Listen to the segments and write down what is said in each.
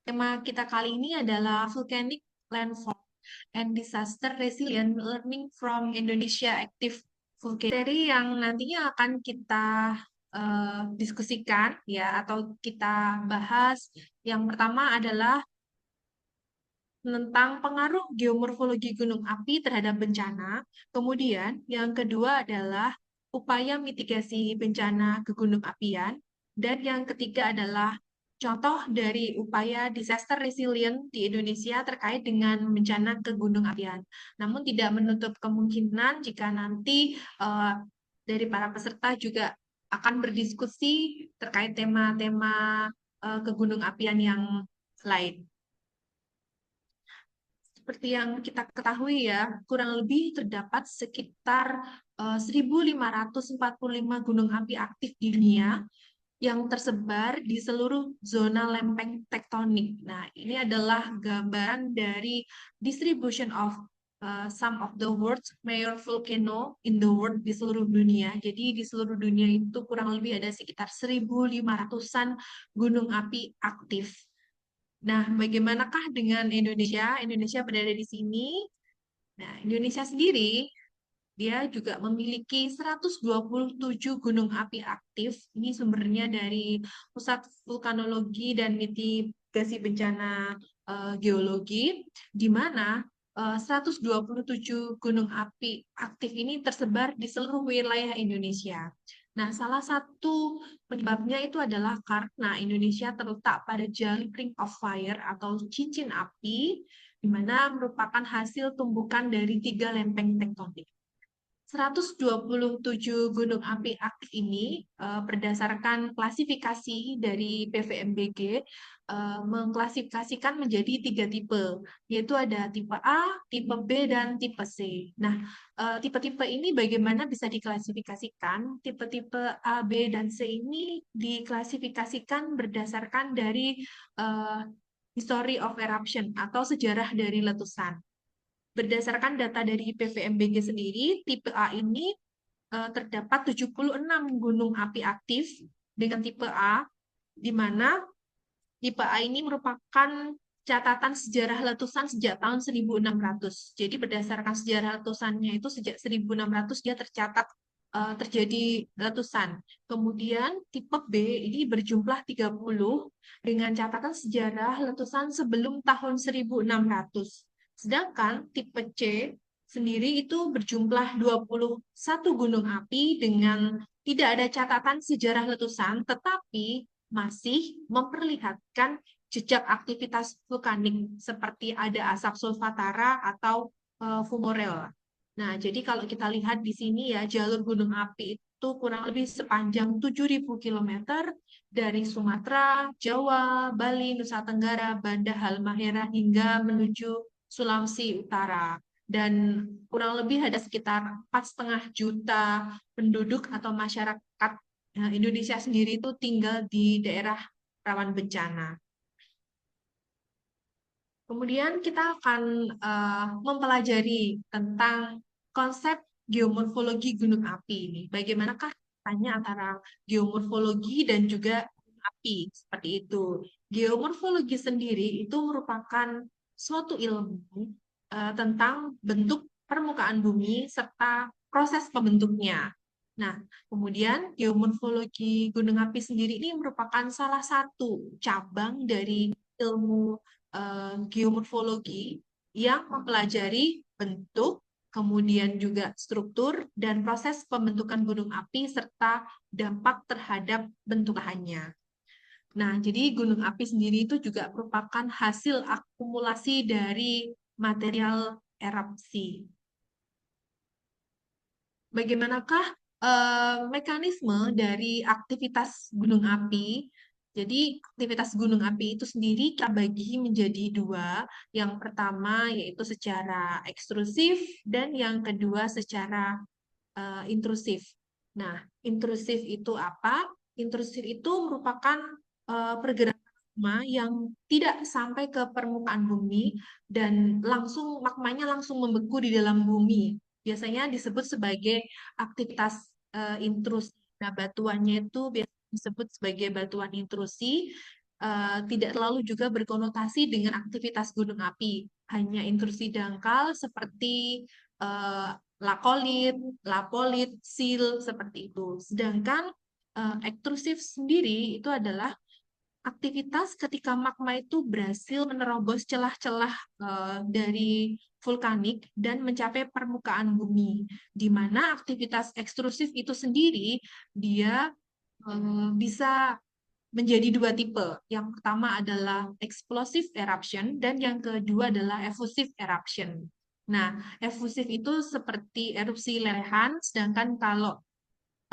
Tema kita kali ini adalah Volcanic Landform and Disaster Resilient Learning from Indonesia Active Volcano. Materi yang nantinya akan kita diskusikan ya atau kita bahas. Yang pertama adalah tentang pengaruh geomorfologi gunung api terhadap bencana. Kemudian yang kedua adalah upaya mitigasi bencana kegunung apian. Dan yang ketiga adalah contoh dari upaya disaster resilient di Indonesia terkait dengan bencana kegunung apian. Namun tidak menutup kemungkinan jika nanti dari para peserta juga akan berdiskusi terkait tema-tema kegunung apian yang lain. Seperti yang kita ketahui ya, kurang lebih terdapat sekitar 1.545 gunung api aktif di dunia yang tersebar di seluruh zona lempeng tektonik. Nah, ini adalah gambaran dari distribution of some of the world's major volcano in the world di seluruh dunia. Jadi di seluruh dunia itu kurang lebih ada sekitar 1.500-an gunung api aktif. Nah, bagaimanakah dengan Indonesia? Indonesia berada di sini. Nah, Indonesia sendiri, dia juga memiliki 127 gunung api aktif. Ini sumbernya dari Pusat Vulkanologi dan Mitigasi Bencana Geologi, di mana 127 gunung api aktif ini tersebar di seluruh wilayah Indonesia. Nah, salah satu penyebabnya itu adalah karena Indonesia terletak pada jalur Ring of Fire atau cincin api, di mana merupakan hasil tumbukan dari 3 lempeng tektonik. 127 gunung api aktif ini berdasarkan klasifikasi dari PVMBG mengklasifikasikan menjadi 3 tipe, yaitu ada tipe A, tipe B, dan tipe C. Nah, tipe-tipe ini bagaimana bisa diklasifikasikan? Tipe-tipe A, B, dan C ini diklasifikasikan berdasarkan dari history of eruption atau sejarah dari letusan. Berdasarkan data dari PVMBG sendiri, tipe A ini terdapat 76 gunung api aktif dengan tipe A, di mana tipe A ini merupakan catatan sejarah letusan sejak tahun 1600. Jadi berdasarkan sejarah letusannya itu sejak 1600 dia tercatat terjadi letusan. Kemudian tipe B ini berjumlah 30 dengan catatan sejarah letusan sebelum tahun 1600. Sedangkan tipe C sendiri itu berjumlah 21 gunung api dengan tidak ada catatan sejarah letusan, tetapi masih memperlihatkan jejak aktivitas vulkanik seperti ada asap solfatara atau fumarole. Nah, jadi kalau kita lihat di sini ya, jalur gunung api itu kurang lebih sepanjang 7.000 km dari Sumatera, Jawa, Bali, Nusa Tenggara, Banda, Halmahera hingga menuju Sulawesi Utara. Dan kurang lebih ada sekitar 4,5 juta penduduk atau masyarakat Indonesia sendiri itu tinggal di daerah rawan bencana. Kemudian kita akan mempelajari tentang konsep geomorfologi gunung api ini. Bagaimanakah kaitannya antara geomorfologi dan juga gunung api seperti itu. Geomorfologi sendiri itu merupakan suatu ilmu tentang bentuk permukaan bumi serta proses pembentuknya. Nah, kemudian geomorfologi gunung api sendiri ini merupakan salah satu cabang dari ilmu geomorfologi yang mempelajari bentuk, kemudian juga struktur dan proses pembentukan gunung api serta dampak terhadap bentukannya. Nah, jadi gunung api sendiri itu juga merupakan hasil akumulasi dari material erupsi. Bagaimanakah mekanisme dari aktivitas gunung api? Jadi aktivitas gunung api itu sendiri kita bagi menjadi dua. Yang pertama yaitu secara ekstrusif dan yang kedua secara intrusif. Nah, intrusif itu apa? Intrusif itu merupakan pergerakan magma yang tidak sampai ke permukaan bumi dan magmanya langsung membeku di dalam bumi. Biasanya disebut sebagai aktivitas intrusi. Nah, batuannya itu biasanya disebut sebagai batuan intrusi. tidak terlalu juga berkonotasi dengan aktivitas gunung api. Hanya intrusi dangkal seperti eh, lakolit, lapolit, sil, seperti itu. Sedangkan ekstrusif sendiri itu adalah aktivitas ketika magma itu berhasil menerobos celah-celah dari vulkanik dan mencapai permukaan bumi, di mana aktivitas ekstrusif itu sendiri dia bisa menjadi dua tipe. Yang pertama adalah explosive eruption dan yang kedua adalah effusive eruption. Nah, efusif itu seperti erupsi lelehan, sedangkan kalau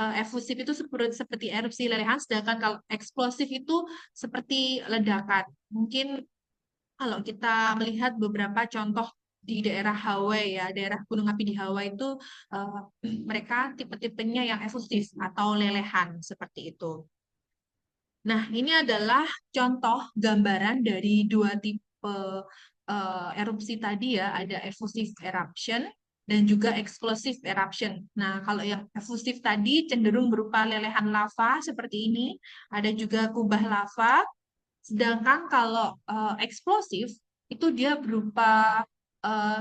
efusif itu seperti erupsi lelehan, sedangkan kalau eksplosif itu seperti ledakan. Mungkin kalau kita melihat beberapa contoh di daerah Hawaii ya, daerah gunung api di Hawaii itu eh, mereka tipe-tipenya yang efusif atau lelehan seperti itu. Nah, ini adalah contoh gambaran dari dua tipe erupsi tadi ya, ada effusive eruption dan juga explosive eruption. Nah, kalau yang efusif tadi cenderung berupa lelehan lava seperti ini, ada juga kubah lava. Sedangkan kalau eksplosif itu dia berupa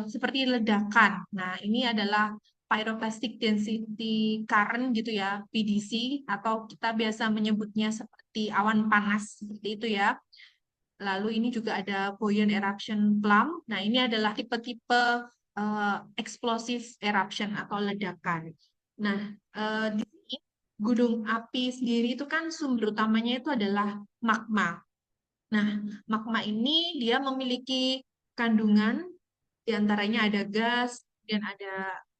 seperti ledakan. Nah, ini adalah pyroclastic density current gitu ya, PDC, atau kita biasa menyebutnya seperti awan panas seperti itu ya. Lalu ini juga ada buoyant eruption plum. Nah, ini adalah tipe-tipe explosive eruption atau ledakan. Nah, di sini gunung api sendiri itu kan sumber utamanya itu adalah magma. Nah, magma ini dia memiliki kandungan, diantaranya ada gas, kemudian ada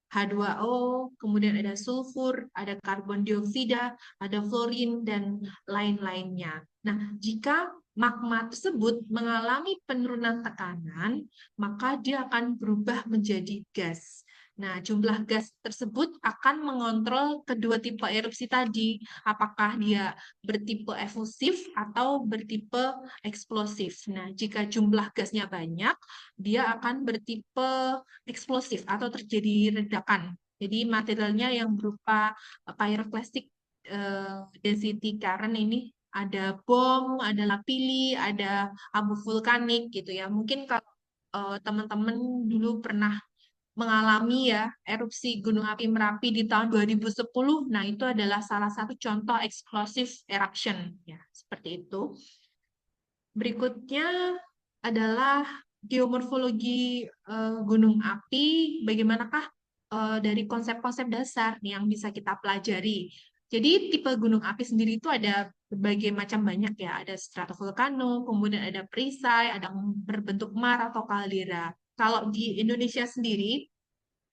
H2O, kemudian ada sulfur, ada karbon dioksida, ada fluorin, dan lain-lainnya. Nah, jika magma tersebut mengalami penurunan tekanan, maka dia akan berubah menjadi gas. Nah, jumlah gas tersebut akan mengontrol kedua tipe erupsi tadi, apakah dia bertipe efusif atau bertipe eksplosif. Nah, jika jumlah gasnya banyak, dia akan bertipe eksplosif atau terjadi ledakan. Jadi materialnya yang berupa pyroclastic density current ini ada bom, ada lapili, ada abu vulkanik gitu ya. Mungkin kalau teman-teman dulu pernah mengalami ya erupsi Gunung Api Merapi di tahun 2010. Nah, itu adalah salah satu contoh explosive eruption ya, seperti itu. Berikutnya adalah geomorfologi gunung api. Bagaimanakah dari konsep-konsep dasar nih yang bisa kita pelajari? Jadi tipe gunung api sendiri itu ada berbagai macam banyak ya. Ada stratovolcano, kemudian ada perisai, ada berbentuk mar atau kaldera. Kalau di Indonesia sendiri,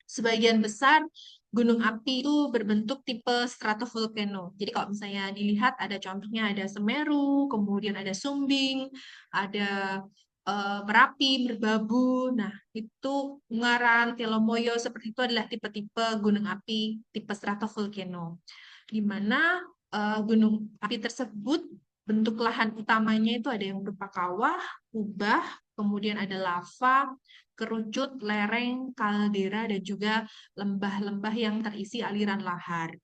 sebagian besar gunung api itu berbentuk tipe stratovolcano. Jadi kalau misalnya dilihat ada contohnya ada Semeru, kemudian ada Sumbing, ada Merapi, Merbabu. Nah, itu Ungaran, Telomoyo seperti itu adalah tipe-tipe gunung api tipe stratovolcano. Di mana gunung api tersebut bentuk lahan utamanya itu ada yang berupa kawah, kubah, kemudian ada lava, kerucut, lereng, kaldera, dan juga lembah-lembah yang terisi aliran lahar.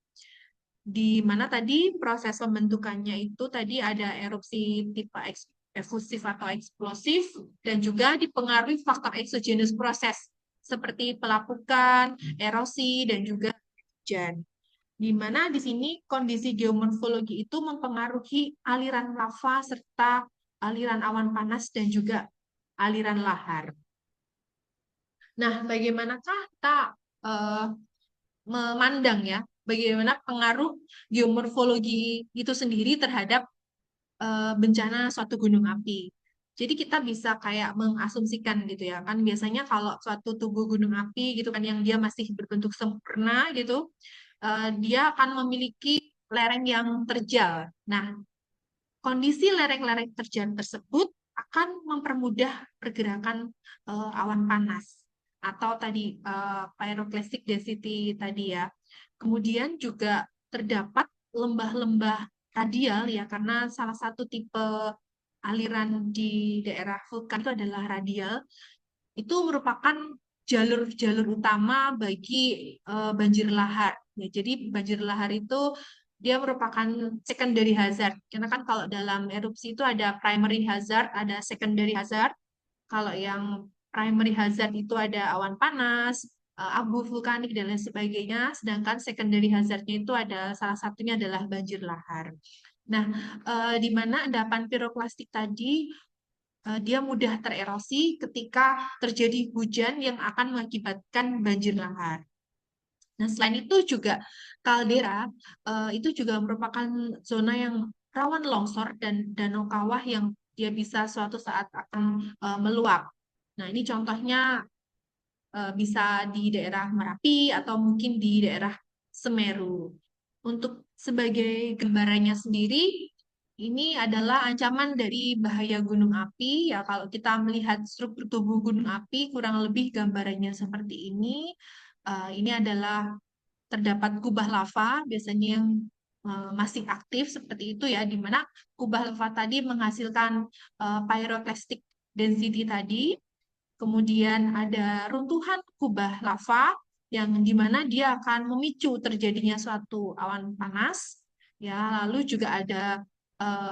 Di mana tadi proses pembentukannya itu tadi ada erupsi tipe efusif atau eksplosif, dan juga dipengaruhi faktor exogenous proses seperti pelapukan, erosi, dan juga hujan. Di mana di sini kondisi geomorfologi itu mempengaruhi aliran lava serta aliran awan panas dan juga aliran lahar. Nah, bagaimanakah kita eh, memandang ya, bagaimana pengaruh geomorfologi itu sendiri terhadap bencana suatu gunung api. Jadi kita bisa kayak mengasumsikan gitu ya, kan biasanya kalau suatu tubuh gunung api gitu kan yang dia masih berbentuk sempurna gitu, dia akan memiliki lereng yang terjal. Nah, kondisi lereng-lereng terjal tersebut akan mempermudah pergerakan awan panas atau tadi pyroclastic density tadi ya. Kemudian juga terdapat lembah-lembah radial ya karena salah satu tipe aliran di daerah vulkan itu adalah radial. Itu merupakan jalur-jalur utama bagi banjir lahar. Ya, jadi banjir lahar itu dia merupakan secondary hazard. Karena kan kalau dalam erupsi itu ada primary hazard, ada secondary hazard. Kalau yang primary hazard itu ada awan panas, abu vulkanik dan lain sebagainya, sedangkan secondary hazardnya itu ada salah satunya adalah banjir lahar. Nah, di mana endapan piroklastik tadi dia mudah tererosi ketika terjadi hujan yang akan mengakibatkan banjir lahar. Nah, selain itu juga kaldera itu juga merupakan zona yang rawan longsor dan danau kawah yang dia bisa suatu saat akan meluap. Nah, ini contohnya bisa di daerah Merapi atau mungkin di daerah Semeru. Untuk sebagai gambarannya sendiri, ini adalah ancaman dari bahaya gunung api. Ya, kalau kita melihat struktur tubuh gunung api, kurang lebih gambarannya seperti ini. Ini adalah terdapat kubah lava, biasanya yang masih aktif seperti itu ya, di mana kubah lava tadi menghasilkan pyroclastic density tadi. Kemudian ada runtuhan kubah lava yang dimana dia akan memicu terjadinya suatu awan panas. Ya, lalu juga ada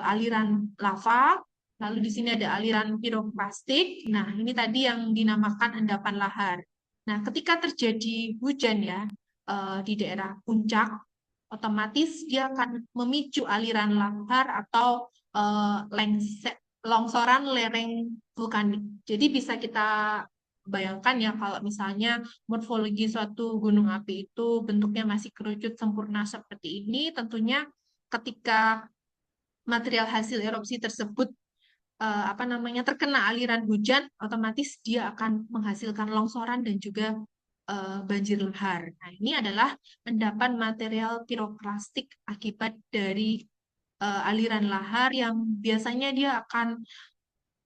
aliran lava, lalu di sini ada aliran piroklastik. Nah, ini tadi yang dinamakan endapan lahar. Nah, ketika terjadi hujan ya di daerah puncak, otomatis dia akan memicu aliran lahar atau longsoran lereng vulkanik. Jadi bisa kita bayangkan ya kalau misalnya morfologi suatu gunung api itu bentuknya masih kerucut sempurna seperti ini, tentunya ketika material hasil erupsi tersebut terkena aliran hujan, otomatis dia akan menghasilkan longsoran dan juga banjir lahar. Nah, ini adalah endapan material piroklastik akibat dari aliran lahar yang biasanya dia akan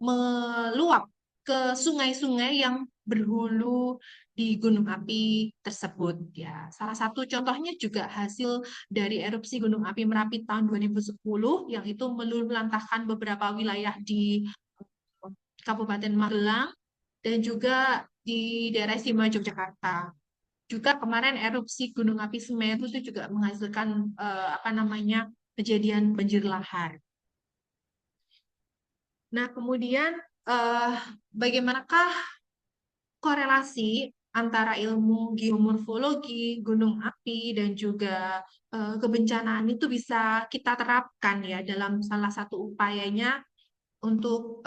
meluap ke sungai-sungai yang berhulu di gunung api tersebut. Ya, salah satu contohnya juga hasil dari erupsi gunung api Merapi tahun 2010 yang itu meluluhlantahkan beberapa wilayah di Kabupaten Magelang dan juga di daerah istimewa Yogyakarta. Juga kemarin erupsi Gunung Api Semeru itu juga menghasilkan kejadian banjir lahar. Nah, kemudian eh, bagaimanakah korelasi antara ilmu geomorfologi, gunung api, dan juga kebencanaan itu bisa kita terapkan ya dalam salah satu upayanya untuk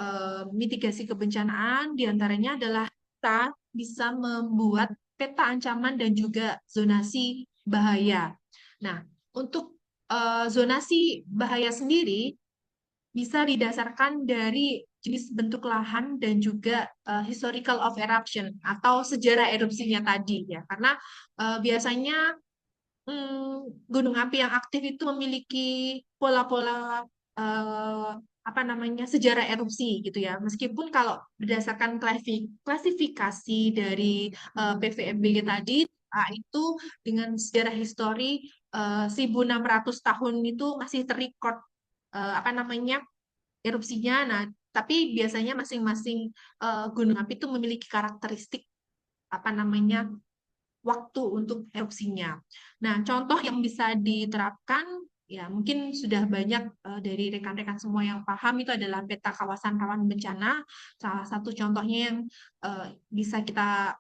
mitigasi kebencanaan, diantaranya adalah kita bisa membuat peta ancaman dan juga zonasi bahaya. Nah, untuk zonasi bahaya sendiri bisa didasarkan dari jenis bentuk lahan dan juga historical of eruption atau sejarah erupsinya tadi ya. Karena biasanya gunung api yang aktif itu memiliki pola-pola sejarah erupsi gitu ya. Meskipun kalau berdasarkan klasifikasi dari PVMBG tadi itu dengan sejarah histori 1600 tahun itu masih terrecord erupsinya. Nah, tapi biasanya masing-masing gunung api itu memiliki karakteristik waktu untuk erupsinya. Nah, contoh yang bisa diterapkan ya mungkin sudah banyak dari rekan-rekan semua yang paham itu adalah peta kawasan rawan bencana. Salah satu contohnya yang bisa kita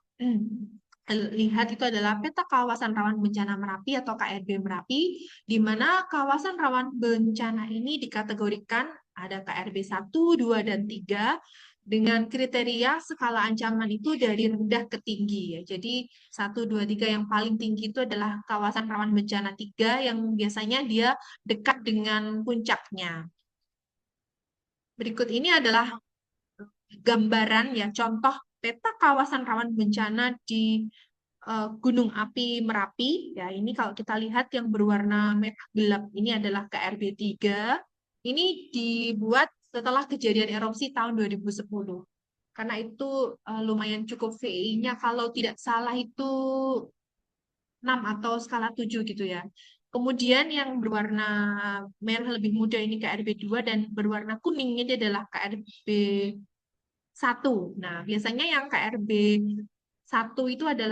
lihat itu adalah peta kawasan rawan bencana Merapi atau KRB Merapi, di mana kawasan rawan bencana ini dikategorikan ada KRB 1, 2, dan 3 dengan kriteria skala ancaman itu dari rendah ke tinggi ya. Jadi 1, 2, 3 yang paling tinggi itu adalah kawasan rawan bencana 3 yang biasanya dia dekat dengan puncaknya. Berikut ini adalah gambaran ya contoh peta kawasan rawan bencana di Gunung Api Merapi. Ya, ini kalau kita lihat yang berwarna merah gelap ini adalah KRB 3. Ini dibuat setelah kejadian erupsi tahun 2010. Karena itu lumayan cukup VI-nya kalau tidak salah itu 6 atau skala 7 gitu ya. Kemudian yang berwarna merah lebih muda ini KRB 2 dan berwarna kuning ini adalah KRB 1. Nah, biasanya yang KRB 1 itu adalah